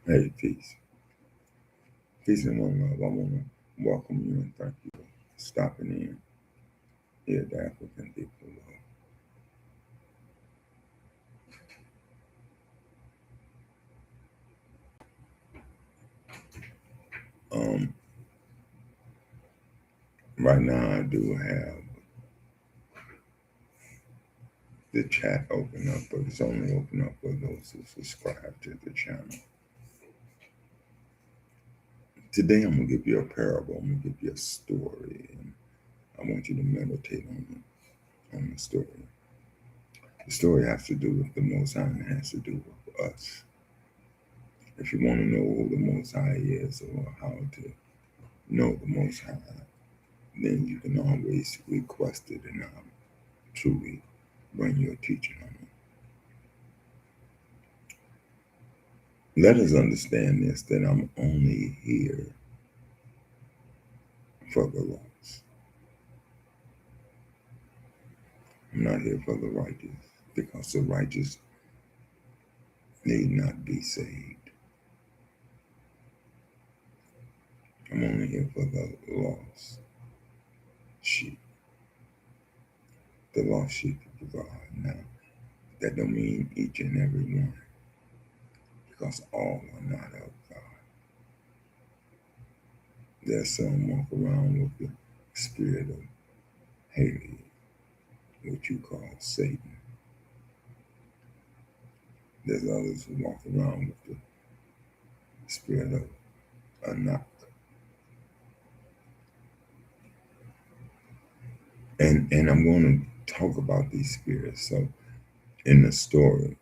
Hey, peace. Peace and one love. I want to welcome you and thank you for stopping in here at the African People. Um, right now, I do have the chat open up, but it's only open up for those who subscribe to the channel. Today, I'm going to give you a parable. I'm going to give you a story, and I want you to meditate on the story. The story has to do with the Most High and it has to do with us. If you want to know who the Most High is or how to know the Most High, then you can always request it and I'll truly bring you a teaching on it. Let us understand this, that I'm only here for the lost. I'm not here for the righteous, because the righteous need not be saved. I'm only here for the lost sheep, the lost sheep of God. Now, that don't mean each and every one, because all are not of God. There's some walk around with the spirit of Hayla, what you call Satan. There's others who walk around with the spirit of Anak. And I'm going to talk about these spirits. So in the story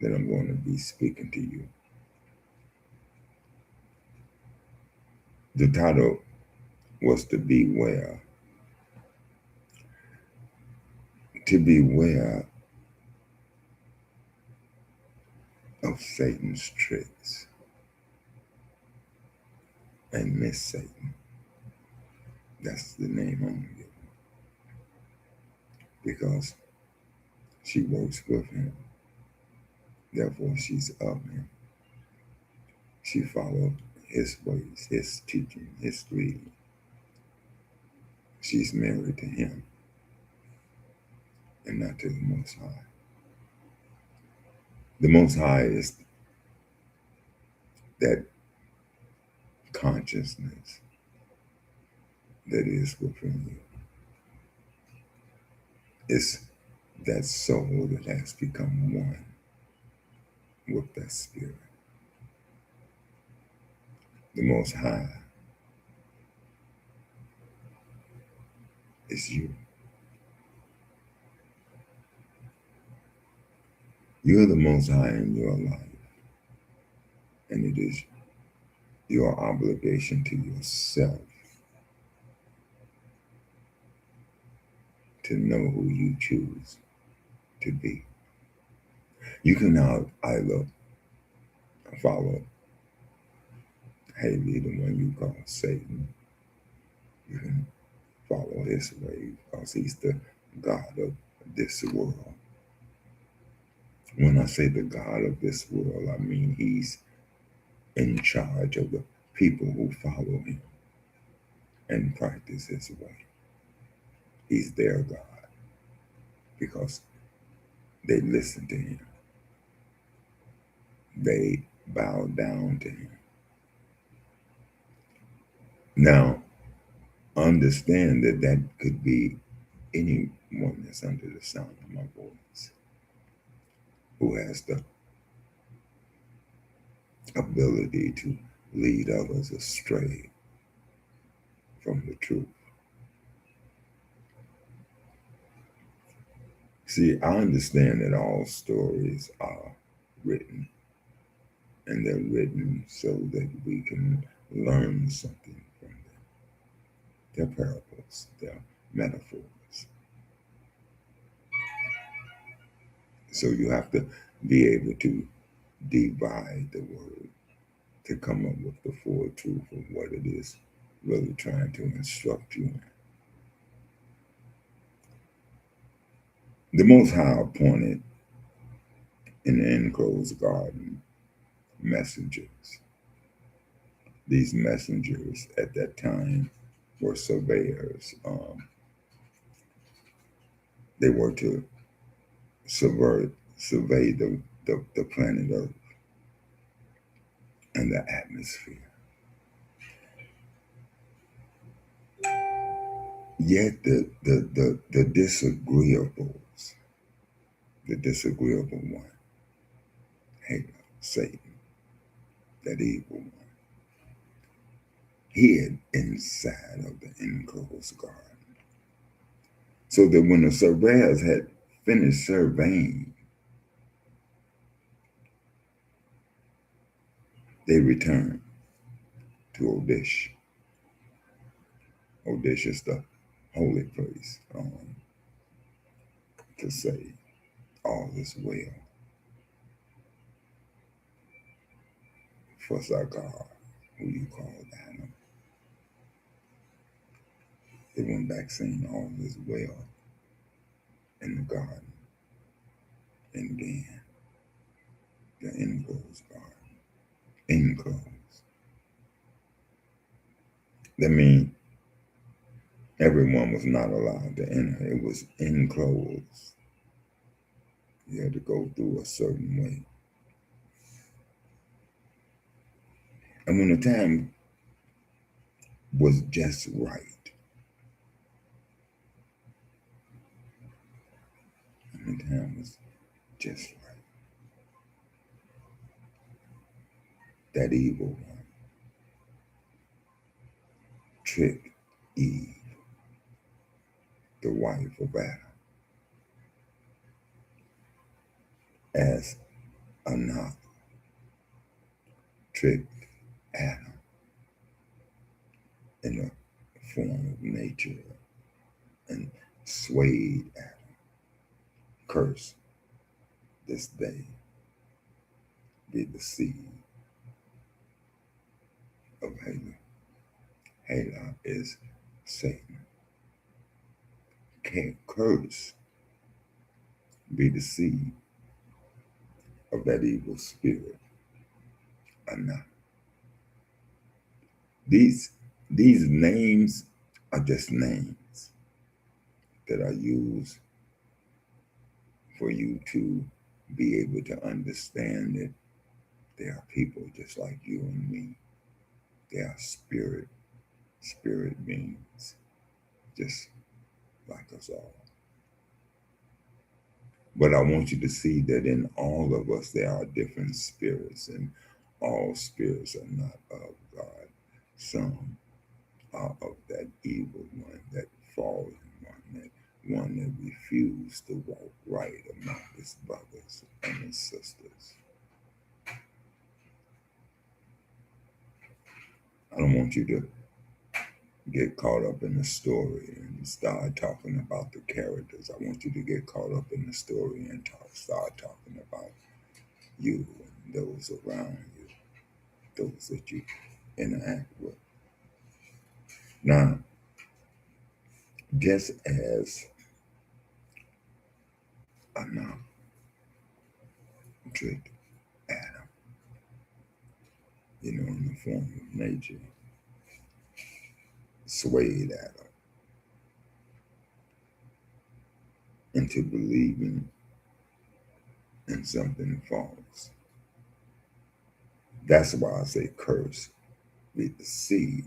that I'm going to be speaking to you, the title was to beware of Satan's tricks and miss Satan. That's the name I'm going to give him, because she works with him. Therefore, she's of him. She followed his ways, his teaching, his leading. She's married to him and not to the Most High. The Most High is that consciousness that is within you. It's that soul that has become one with that spirit. The Most High is you. You're the Most High in your life, and it is your obligation to yourself to know who you choose to be. You can now either follow Hayla, the one you call Satan. You can follow his way, because he's the God of this world. When I say the God of this world, I mean he's in charge of the people who follow him and practice his way. He's their God because they listen to him. They bow down to him. Now, understand that that could be anyone that's under the sound of my voice who has the ability to lead others astray from the truth. See, I understand that all stories are written, and they're written so that we can learn something from them. They're parables, they're metaphors. So you have to be able to divide the word to come up with the full truth of what it is really trying to instruct you in. The Most High appointed in the enclosed garden messengers. These messengers at that time were surveyors. They were to survey the planet Earth and the atmosphere. Yet the disagreeables, the disagreeable one, Hayla, Satan, that evil one, hid inside of the enclosed garden. So that when the surveyors had finished surveying, they returned to Odish. Odish is the holy place, to say all is well for Sagar, who you call Anak. They went back saying all is well in the garden. And again, the enclosed garden. Enclosed. That means everyone was not allowed to enter. It was enclosed. You had to go through a certain way. And when the time was just right, and the time was just right, that evil one tricked Eve, the wife of Adam, as Anak tricked Adam in the form of nature and swayed Adam. Curse this day be the seed of Hayla. Hayla is Satan. Curse be the seed of that evil spirit. Anak. These names are just names that are used for you to be able to understand that they are people just like you and me. They are spirit beings, just like us all. But I want you to see that in all of us, there are different spirits, and all spirits are not of God. Some are of that evil one, that fallen one that refused to walk right among his brothers and his sisters. I don't want you to get caught up in the story and start talking about the characters. I want you to get caught up in the story and start talking about you and those around you, those that you interact with. Now, just as Anak tricked Adam, in the form of nature, swayed Adam into believing in something false. That's why I say curse be the seed,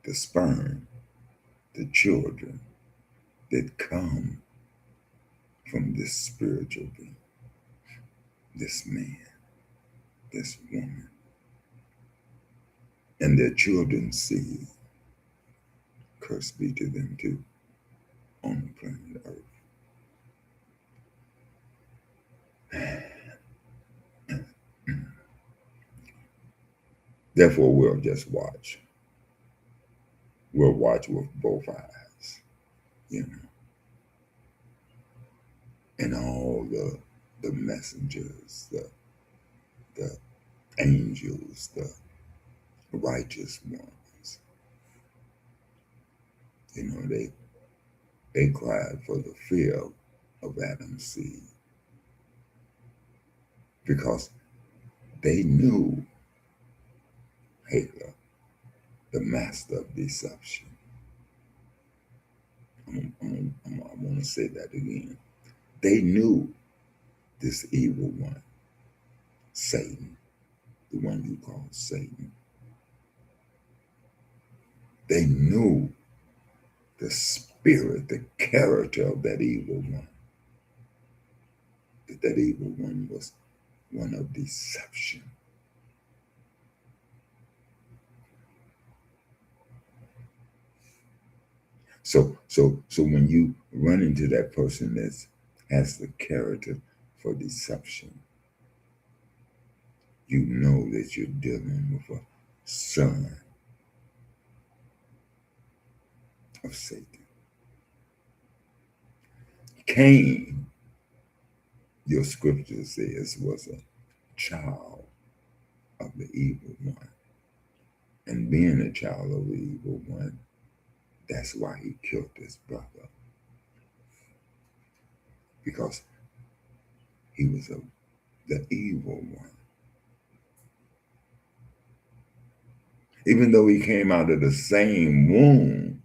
the sperm, the children that come from this spiritual being, this man, this woman, and their children's seed. Curse be to them too on the planet Earth. Therefore, we'll just watch. We'll watch with both eyes, and all the messengers, the angels, the righteous ones. They cried for the fear of Adam's seed, because They knew Hayla, the master of deception. I want to say that again. They knew this evil one, Satan, the one you call Satan. They knew the spirit, the character of that evil one. That evil one was one of deception. So when you run into that person that has the character for deception, you know that you're dealing with a son of Satan. Cain, your scripture says, was a child of the evil one. And being a child of the evil one, that's why he killed his brother. Because he was the evil one. Even though he came out of the same womb,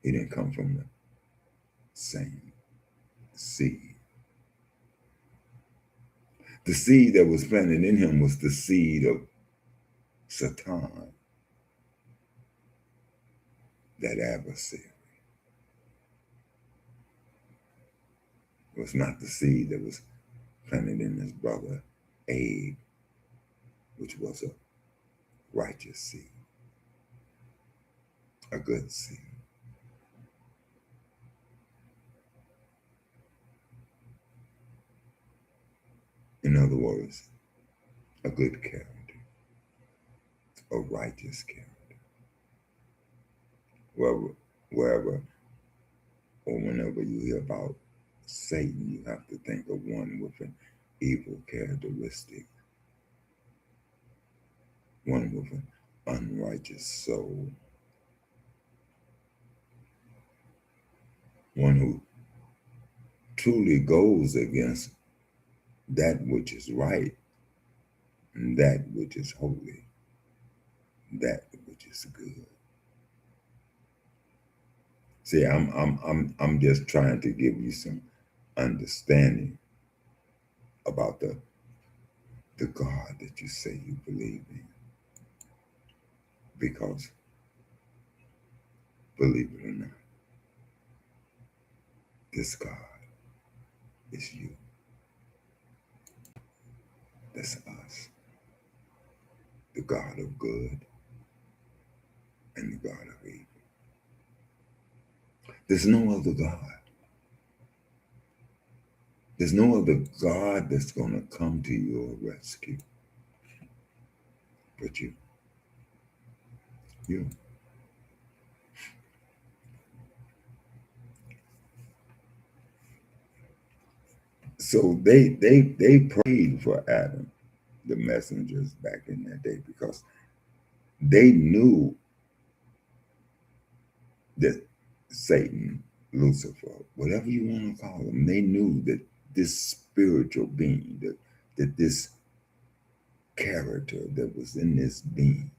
he didn't come from the same seed. The seed that was planted in him was the seed of Satan, that adversary. It was not the seed that was planted in his brother Abe, which was a righteous seed, a good seed. In other words, a good character, a righteous character. Wherever or whenever you hear about Satan, you have to think of one with an evil characteristic, one with an unrighteous soul, one who truly goes against that which is right and that which is holy, that which is good. See, I'm just trying to give you some understanding about the God that you say you believe in. Because, believe it or not, this God is you. That's us. The God of good and the God of evil. There's no other God. There's no other God that's going to come to your rescue but you. You. So they prayed for Adam, the messengers back in that day, because they knew that Satan, Lucifer, whatever you want to call him, they knew that this spiritual being, that this character that was in this being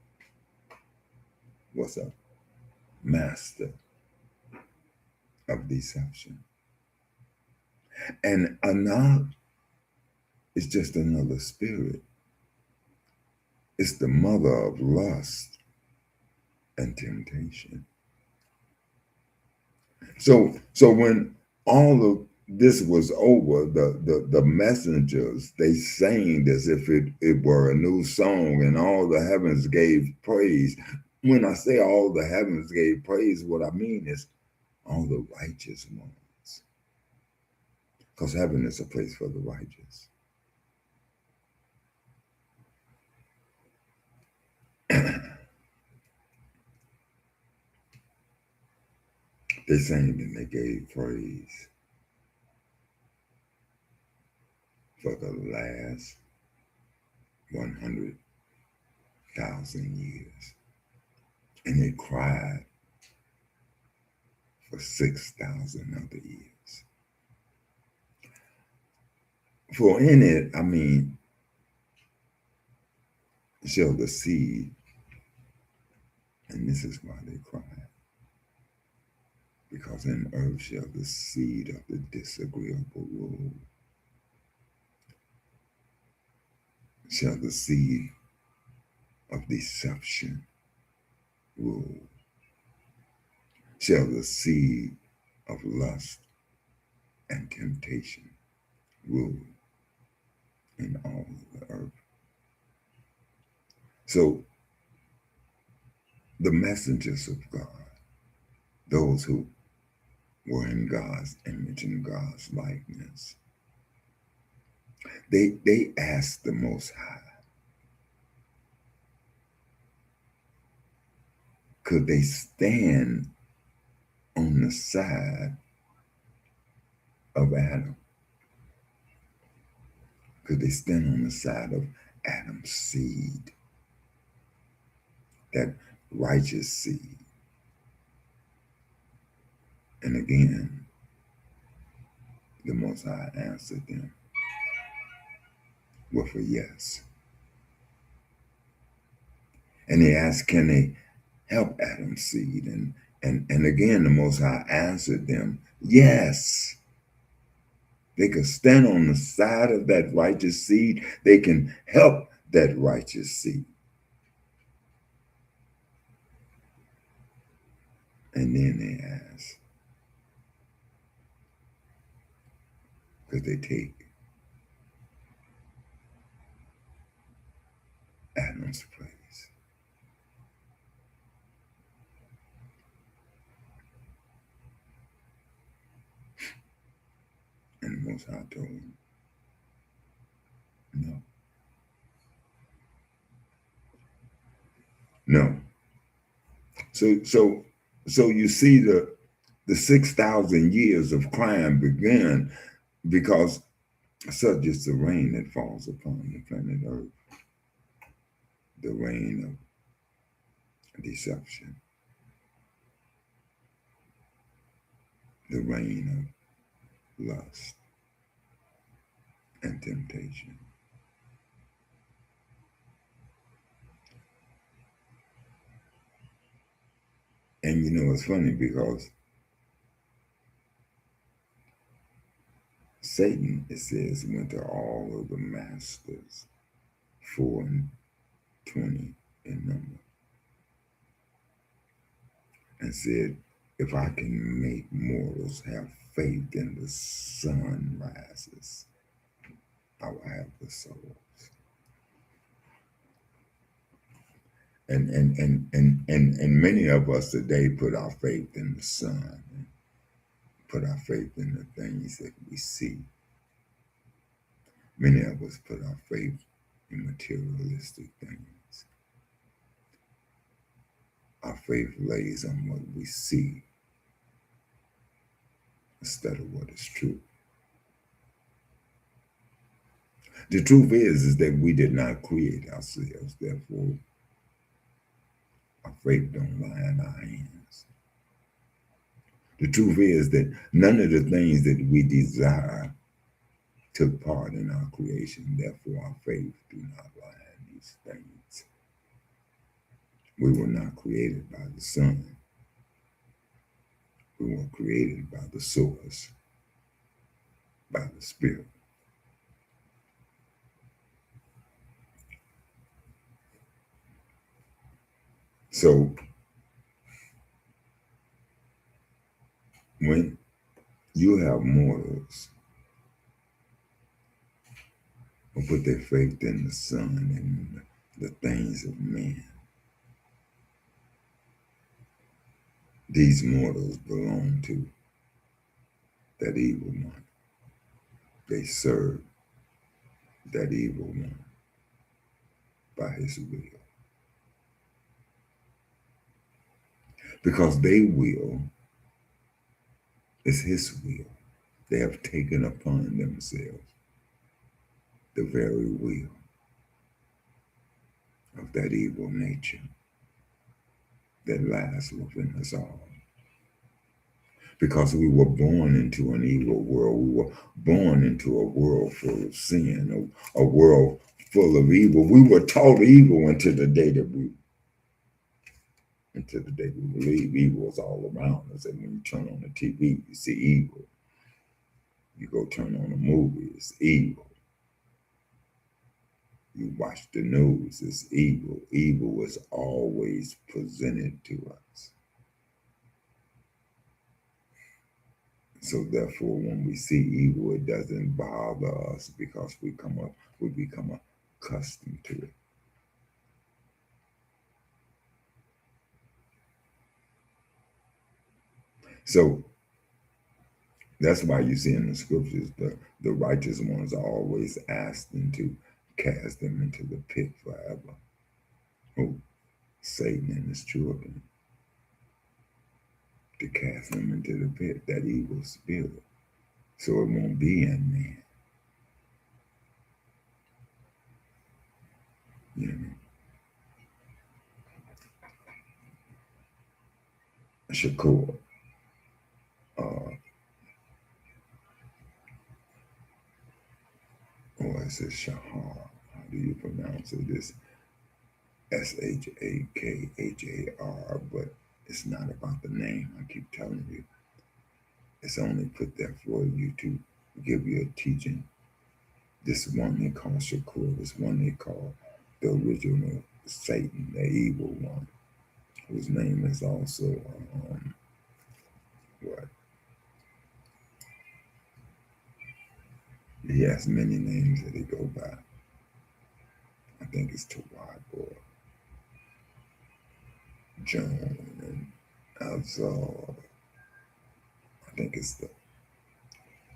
was a master of deception. And Anak is just another spirit. It's the mother of lust and temptation. So when all of this was over, the messengers, they sang as if it were a new song, and all the heavens gave praise. When I say all the heavens gave praise, what I mean is all the righteous ones. Because heaven is a place for the righteous. They sang and they gave praise for the last 100,000 years. And they cried for 6,000 other years. For in it, I mean, shall the seed, and this is why they cry, because in earth shall the seed of the disagreeable rule, shall the seed of deception rule, shall the seed of lust and temptation rule in all of the earth. So the messengers of God, those who were in God's image and God's likeness, they asked the Most High, could they stand on the side of Adam? Could they stand on the side of Adam's seed, that righteous seed? And again, the Most High answered them with a yes. And he asked, can they help Adam's seed? And again, the Most High answered them, yes. They could stand on the side of that righteous seed. They can help that righteous seed. And then they asked, could they take Adam's place? And the Most High told him, no. No. So you see the 6,000 years of crime began because such is the rain that falls upon the planet Earth, the rain of deception, the rain of lust and temptation. And you know, it's funny because Satan, it says, went to all of the masters, 4 and 20 in number, and said, if I can make mortals have faith in the sun rises, I will have the souls. And many of us today put our faith in the sun, and put our faith in the things that we see. Many of us put our faith in materialistic things. Our faith lays on what we see instead of what is true. The truth is that we did not create ourselves. Therefore, our faith don't lie in our hands. The truth is that none of the things that we desire took part in our creation. Therefore, our faith do not lie in these things. We were not created by the sun. We were created by the source, by the Spirit. So when you have mortals who put their faith in the sun and the things of men, these mortals belong to that evil one. They serve that evil one by his will. Because their will is his will. They have taken upon themselves the very will of that evil nature that lies within us all. Because we were born into an evil world. We were born into a world full of sin, a world full of evil. We were taught evil until the day we believe evil is all around us. And when you turn on the TV, you see evil. You go turn on a movie, it's evil. You watch the news, it's evil. Evil is always presented to us. So therefore, when we see evil, it doesn't bother us because we become accustomed to it. So that's why you see in the scriptures the righteous ones are always asking to cast them into the pit forever. Oh, Satan and his children, to cast them into the pit, that evil spirit, so it won't be in man. You know, Shakur, or is it Shahar? How do you pronounce it? This Shakhar, but it's not about the name. I keep telling you, it's only put there for you to give you a teaching. This one they call Shakur, this one they call the original Satan, the evil one, whose name is also what? He has many names that he go by. I think it's Tawad or John and Azar. I think it's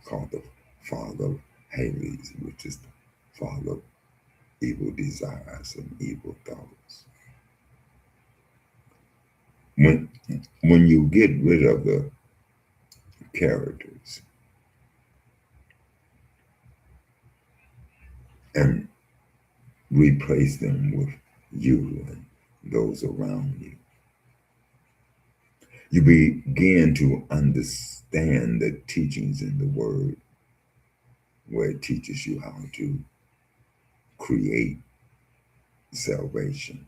called the father of Hades, which is the father of evil desires and evil thoughts. When you get rid of the characters and replace them with you and those around you, you begin to understand the teachings in the Word, where it teaches you how to create salvation.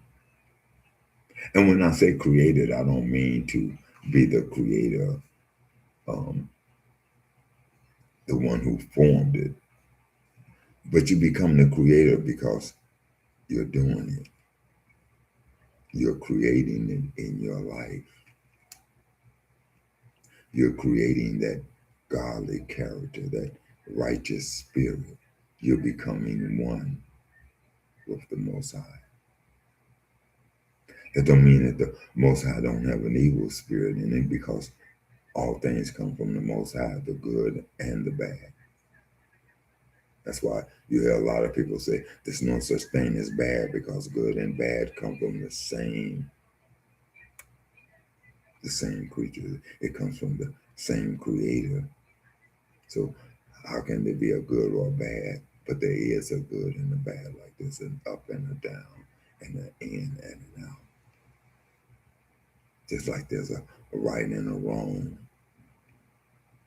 And when I say created, I don't mean to be the creator, the one who formed it, but you become the creator because you're doing it. You're creating it in your life. You're creating that godly character, that righteous spirit. You're becoming one with the Most High. That don't mean that the Most High don't have an evil spirit in it, because all things come from the Most High, the good and the bad. That's why you hear a lot of people say there's no such thing as bad, because good and bad come from the same creature. It comes from the same creator. So how can there be a good or a bad? But there is a good and a bad, like there's an up and a down and an in and an out. Just like there's a right and a wrong.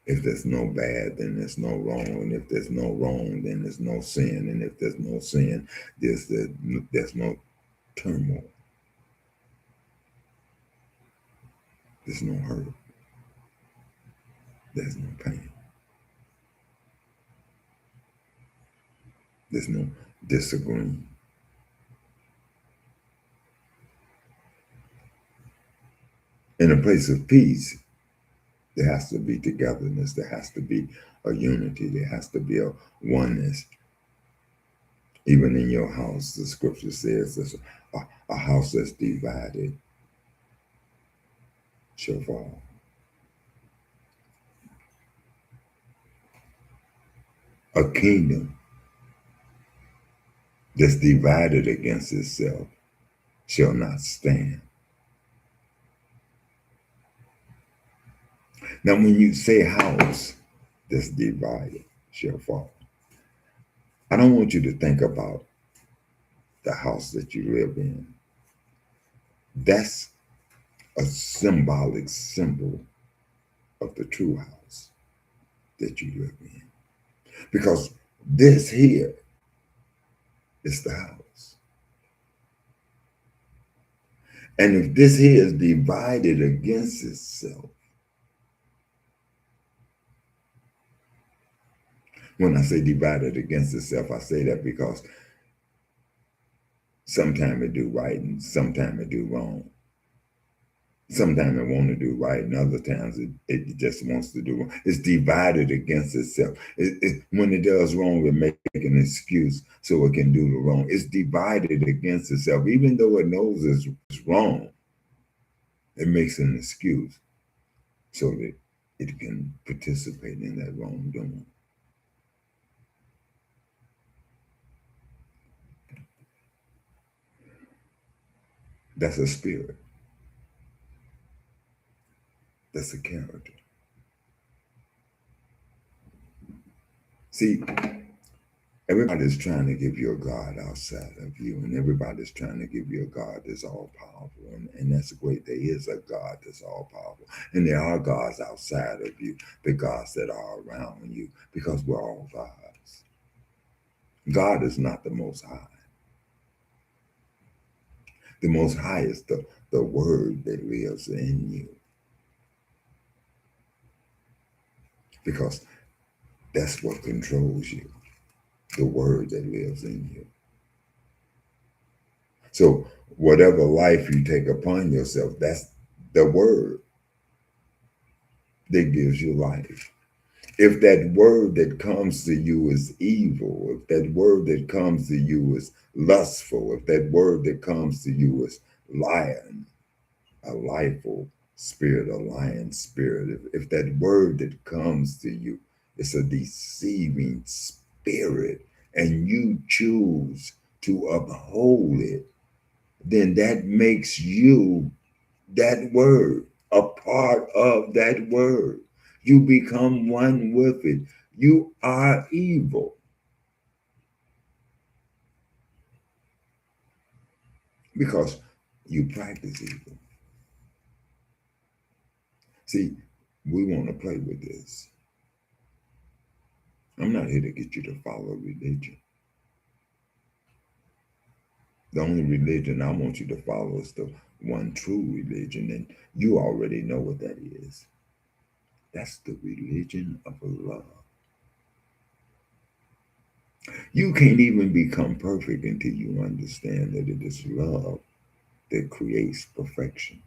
If there's no bad, then there's no wrong. And if there's no wrong, then there's no sin. And if there's no sin, there's no turmoil. There's no hurt. There's no pain. There's no disagreeing. In a place of peace, there has to be togetherness. There has to be a unity. There has to be a oneness. Even in your house, the scripture says there's a house that's divided shall fall. A kingdom that's divided against itself shall not stand. Now, when you say house that's divided shall fall, I don't want you to think about the house that you live in. That's a symbolic symbol of the true house that you live in. Because this here It's the house. And if this here is divided against itself, when I say divided against itself, I say that because sometimes it do right and sometimes it do wrong. Sometimes it want to do right, and other times it just wants to do wrong. It's divided against itself. When it does wrong, it makes an excuse so it can do the wrong. It's divided against itself. Even though it knows it's wrong, it makes an excuse so that it can participate in that wrongdoing. That's a spirit. That's a character. See, everybody's trying to give you a God outside of you, and everybody's trying to give you a God that's all powerful. And that's great. There is a God that's all powerful. And there are gods outside of you, the gods that are around you, because we're all gods. God is not the most high. The most high is the word that lives in you. Because that's what controls you. The word that lives in you. So whatever life you take upon yourself, that's the word that gives you life. If that word that comes to you is evil, if that word that comes to you is lustful, if that word that comes to you is lion, a lifeful spirit, a lion spirit, if that word that comes to you is a deceiving spirit and you choose to uphold it, then that makes you that word, a part of that word. You become one with it. You are evil because you practice evil. See, we want to play with this. I'm not here to get you to follow religion. The only religion I want you to follow is the one true religion, and you already know what that is. That's the religion of love. You can't even become perfect until you understand that it is love that creates perfection.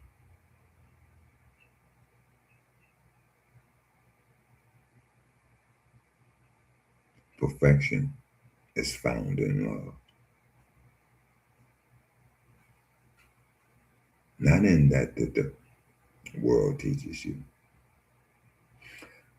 Perfection is found in love, not in that the world teaches you.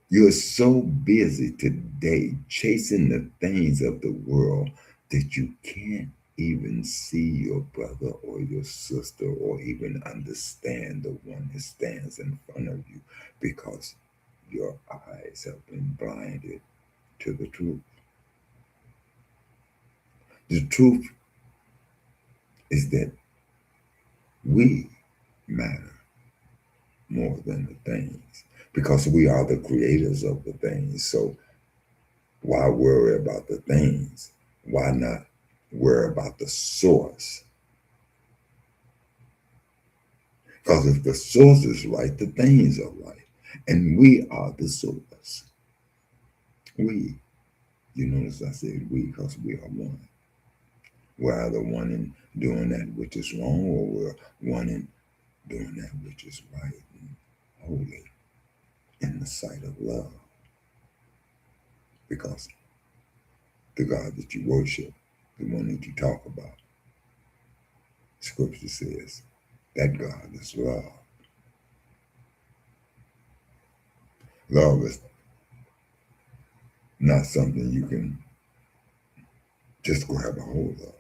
You're so busy today chasing the things of the world that you can't even see your brother or your sister or even understand the one that stands in front of you because your eyes have been blinded to the truth. The truth is that we matter more than the things because we are the creators of the things. So why worry about the things? Why not worry about the source? Because if the source is right, the things are right. And we are the source. We. You notice I said we because we are one. We're either one in doing that which is wrong or we're one in doing that which is right and holy in the sight of love. Because the God that you worship, the one that you talk about, Scripture says that God is love. Love is not something you can just grab a hold of.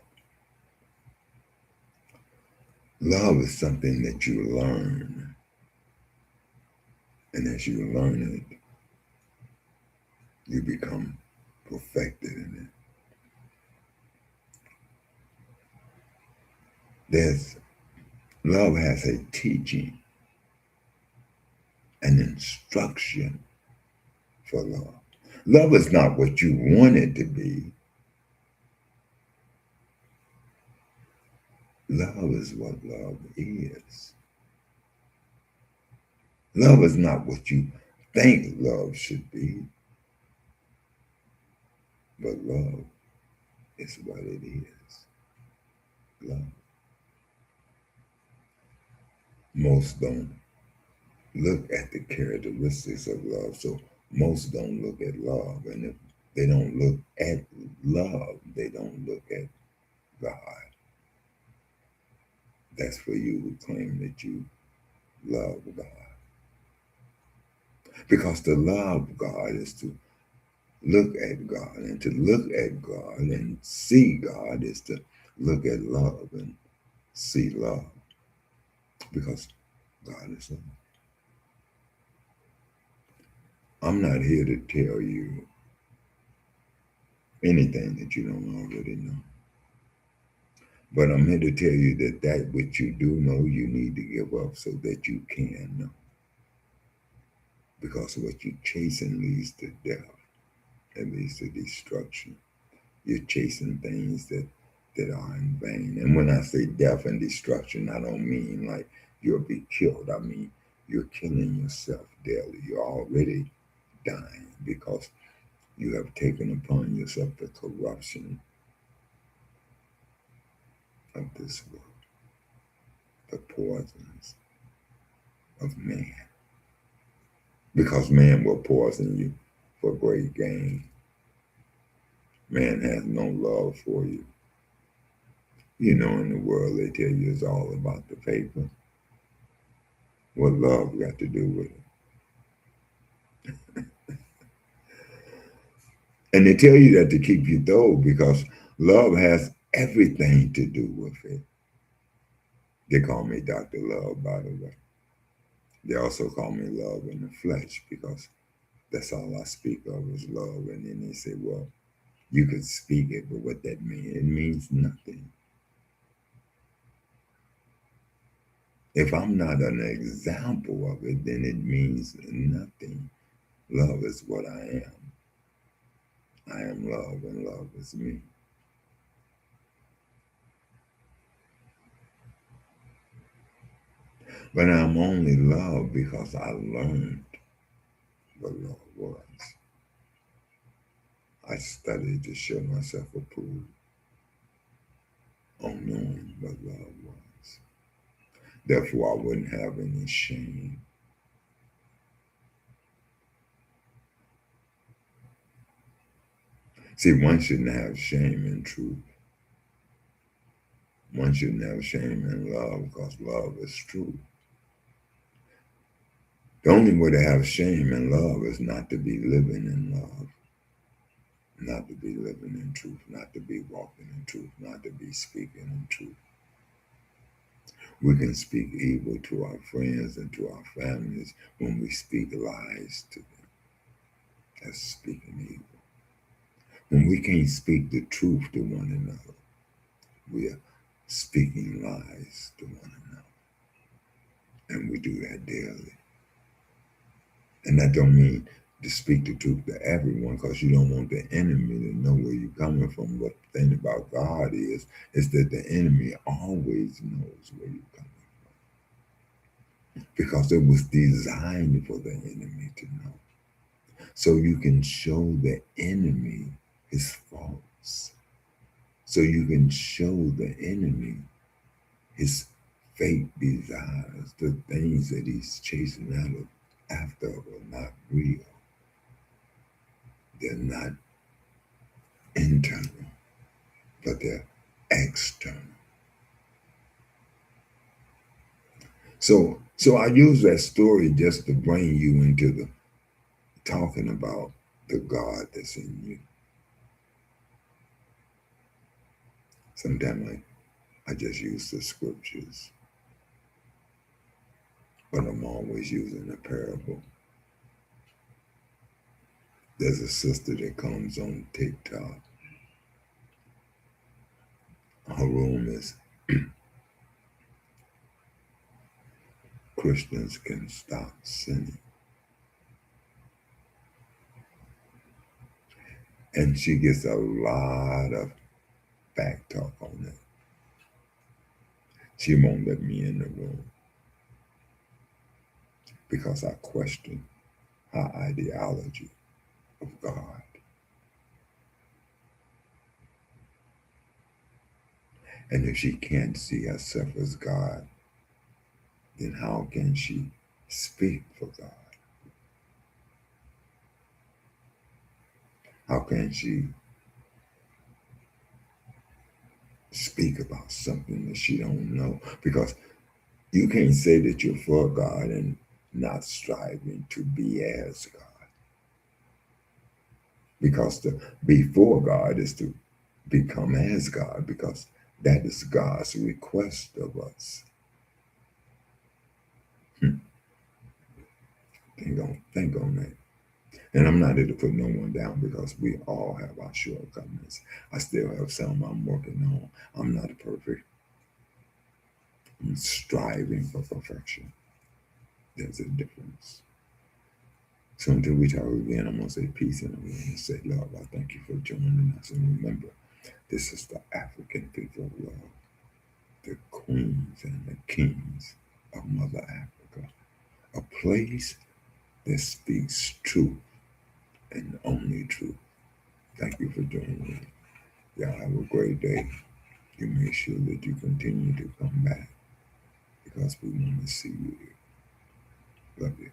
Love is something that you learn. And as you learn it, you become perfected in it. Love has a teaching, an instruction for love. Love is not what you want it to be. Love is what love is. Love is not what you think love should be, but love is what it is. Love. Most don't look at the characteristics of love, so most don't look at love. And if they don't look at love, they don't look at God. That's for you to claim that you love God. Because to love God is to look at God, and to look at God and see God is to look at love and see love, because God is love. I'm not here to tell you anything that you don't already know, but I'm here to tell you that that which you do know, you need to give up so that you can know, because what you're chasing leads to death. It leads to destruction. You're chasing things that are in vain. And when I say death and destruction, I don't mean like you'll be killed. I mean you're killing yourself daily. You're already dying because you have taken upon yourself the corruption of this world, the poisons of man. Because man will poison you for great gain. Man has no love for you. You know, in the world, they tell you it's all about the paper. What love got to do with it? And they tell you that to keep you dull because love has everything to do with it. They call me Dr. Love, by the way. They also call me Love in the Flesh because that's all I speak of is love. And then they say, well, you could speak it, but what that means? It means nothing. If I'm not an example of it, then it means nothing. Love is what I am. I am love, and love is me. But I'm only love because I learned what love was. I studied to show myself approved on knowing what love was. Therefore, I wouldn't have any shame. See, one shouldn't have shame in truth. One shouldn't have shame in love because love is true. The only way to have shame in love is not to be living in love, not to be living in truth, not to be walking in truth, not to be speaking in truth. We can speak evil to our friends and to our families when we speak lies to them. That's speaking evil. When we can't speak the truth to one another, we are speaking lies to one another. And we do that daily. And that don't mean to speak the truth to everyone because you don't want the enemy to know where you're coming from. But the thing about God is that the enemy always knows where you're coming from. Because it was designed for the enemy to know. So you can show the enemy his faults. So you can show the enemy his fake desires, the things that he's chasing after are not real. They're not internal, but they're external. So I use that story just to bring you into the talking about the God that's in you. Sometimes I just use the scriptures, but I'm always using a parable. There's a sister that comes on TikTok. Her room is Christians can stop sinning. And she gets a lot of back talk on that. She won't let me in the room because I question her ideology of God. And if she can't see herself as God, then how can she speak for God? How can she speak about something that she don't know? Because you can't say that you're for God and not striving to be as God. Because to be for God is to become as God, because that is God's request of us. Think on that. And I'm not here to put no one down because we all have our shortcomings. I still have some I'm working on. I'm not perfect. I'm striving for perfection. There's a difference. So until we talk again, I'm going to say peace, and I'm going to say, Lord, I thank you for joining us. And remember, this is the African people of love, the queens and the kings of Mother Africa, a place that speaks truth and only truth. Thank you for joining me. Y'all have a great day. You make sure that you continue to come back because we want to see you here. Love you.